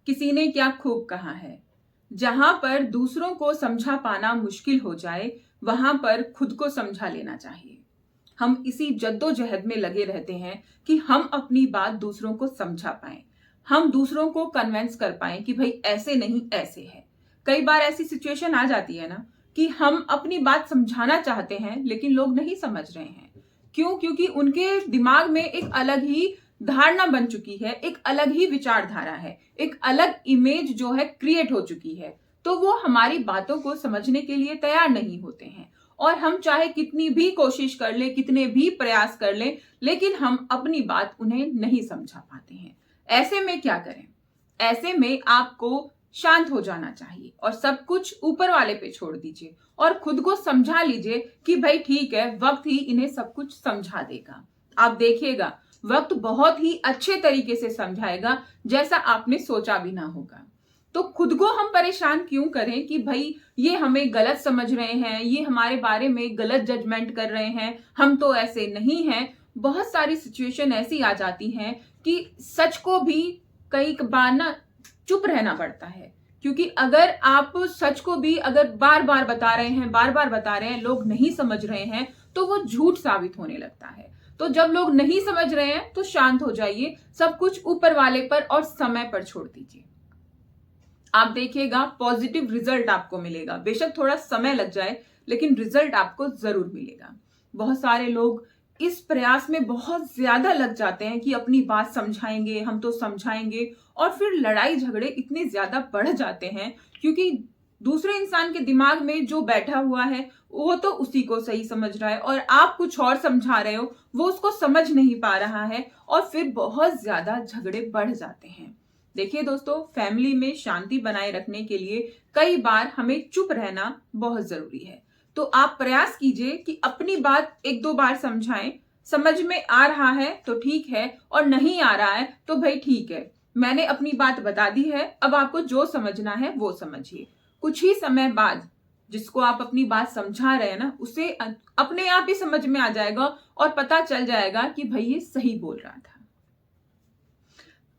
किसी ने क्या खूब कहा है, जहां पर दूसरों को समझा पाना मुश्किल हो जाए वहां पर खुद को समझा लेना चाहिए। हम इसी जद्दोजहद में लगे रहते हैं कि हम अपनी बात दूसरों को समझा पाए, हम दूसरों को कन्विंस कर पाए कि भाई ऐसे नहीं ऐसे है। कई बार ऐसी सिचुएशन आ जाती है ना कि हम अपनी बात समझाना चाहते हैं लेकिन लोग नहीं समझ रहे हैं। क्यों? क्योंकि उनके दिमाग में एक अलग ही धारणा बन चुकी है, एक अलग ही विचारधारा है, एक अलग इमेज जो है क्रिएट हो चुकी है। तो वो हमारी बातों को समझने के लिए तैयार नहीं होते हैं और हम चाहे कितनी भी कोशिश कर ले, कितने भी प्रयास कर ले, लेकिन हम अपनी बात उन्हें नहीं समझा पाते हैं। ऐसे में क्या करें? ऐसे में आपको शांत हो जाना चाहिए और सब कुछ ऊपर वाले पे छोड़ दीजिए और खुद को समझा लीजिए कि भाई ठीक है, वक्त ही इन्हें सब कुछ समझा देगा। आप देखिएगा, वक्त बहुत ही अच्छे तरीके से समझाएगा, जैसा आपने सोचा भी ना होगा। तो खुद को हम परेशान क्यों करें कि भाई ये हमें गलत समझ रहे हैं, ये हमारे बारे में गलत जजमेंट कर रहे हैं, हम तो ऐसे नहीं हैं। बहुत सारी सिचुएशन ऐसी आ जाती हैं कि सच को भी कई बार ना चुप रहना पड़ता है, क्योंकि अगर आप सच को भी अगर बार बार बता रहे हैं, बार बार बता रहे हैं, लोग नहीं समझ रहे हैं, तो वो झूठ साबित होने लगता है। तो जब लोग नहीं समझ रहे हैं तो शांत हो जाइए, सब कुछ ऊपर वाले पर और समय पर छोड़ दीजिए। आप देखिएगा पॉजिटिव रिजल्ट आपको मिलेगा। बेशक थोड़ा समय लग जाए लेकिन रिजल्ट आपको जरूर मिलेगा। बहुत सारे लोग इस प्रयास में बहुत ज्यादा लग जाते हैं कि अपनी बात समझाएंगे, हम तो समझाएंगे, और फिर लड़ाई झगड़े इतने ज्यादा बढ़ जाते हैं क्योंकि दूसरे इंसान के दिमाग में जो बैठा हुआ है वो तो उसी को सही समझ रहा है और आप कुछ और समझा रहे हो, वो उसको समझ नहीं पा रहा है और फिर बहुत ज्यादा झगड़े बढ़ जाते हैं। देखिए दोस्तों, फैमिली में शांति बनाए रखने के लिए कई बार हमें चुप रहना बहुत जरूरी है। तो आप प्रयास कीजिए कि अपनी बात एक दो बार समझाएं, समझ में आ रहा है तो ठीक है और नहीं आ रहा है तो भाई ठीक है, मैंने अपनी बात बता दी है, अब आपको जो समझना है वो समझिए। कुछ ही समय बाद जिसको आप अपनी बात समझा रहे हैं ना, उसे अपने आप ही समझ में आ जाएगा और पता चल जाएगा कि भाई ये सही बोल रहा था।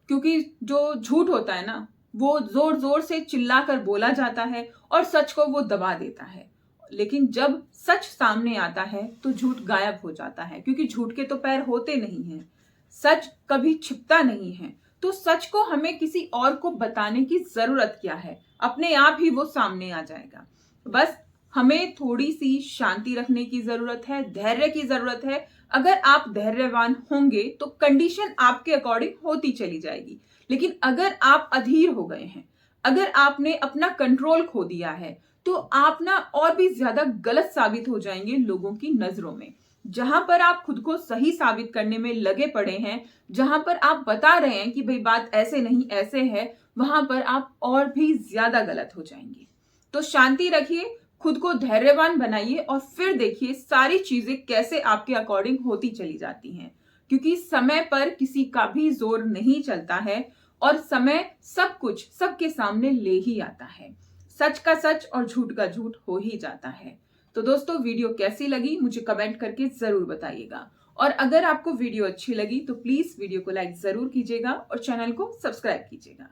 क्योंकि जो झूठ होता है ना, वो जोर जोर से चिल्लाकर बोला जाता है और सच को वो दबा देता है, लेकिन जब सच सामने आता है तो झूठ गायब हो जाता है, क्योंकि झूठ के तो पैर होते नहीं हैं। सच कभी छिपता नहीं है। तो सच को हमें किसी और को बताने की जरूरत क्या है, अपने आप ही वो सामने आ जाएगा। बस हमें थोड़ी सी शांति रखने की जरूरत है, धैर्य की जरूरत है। अगर आप धैर्यवान होंगे तो कंडीशन आपके अकॉर्डिंग होती चली जाएगी। लेकिन अगर आप अधीर हो गए हैं, अगर आपने अपना कंट्रोल खो दिया है, तो आप ना और भी ज्यादा गलत साबित हो जाएंगे लोगों की नजरों में। जहां पर आप खुद को सही साबित करने में लगे पड़े हैं, जहां पर आप बता रहे हैं कि भाई बात ऐसे नहीं ऐसे है, वहां पर आप और भी ज्यादा गलत हो जाएंगे। तो शांति रखिए, खुद को धैर्यवान बनाइए और फिर देखिए सारी चीजें कैसे आपके अकॉर्डिंग होती चली जाती हैं। क्योंकि समय पर किसी का भी जोर नहीं चलता है और समय सब कुछ सबके सामने ले ही आता है। सच का सच और झूठ का झूठ हो ही जाता है। तो दोस्तों, वीडियो कैसी लगी मुझे कमेंट करके जरूर बताइएगा, और अगर आपको वीडियो अच्छी लगी तो प्लीज वीडियो को लाइक जरूर कीजिएगा और चैनल को सब्सक्राइब कीजिएगा।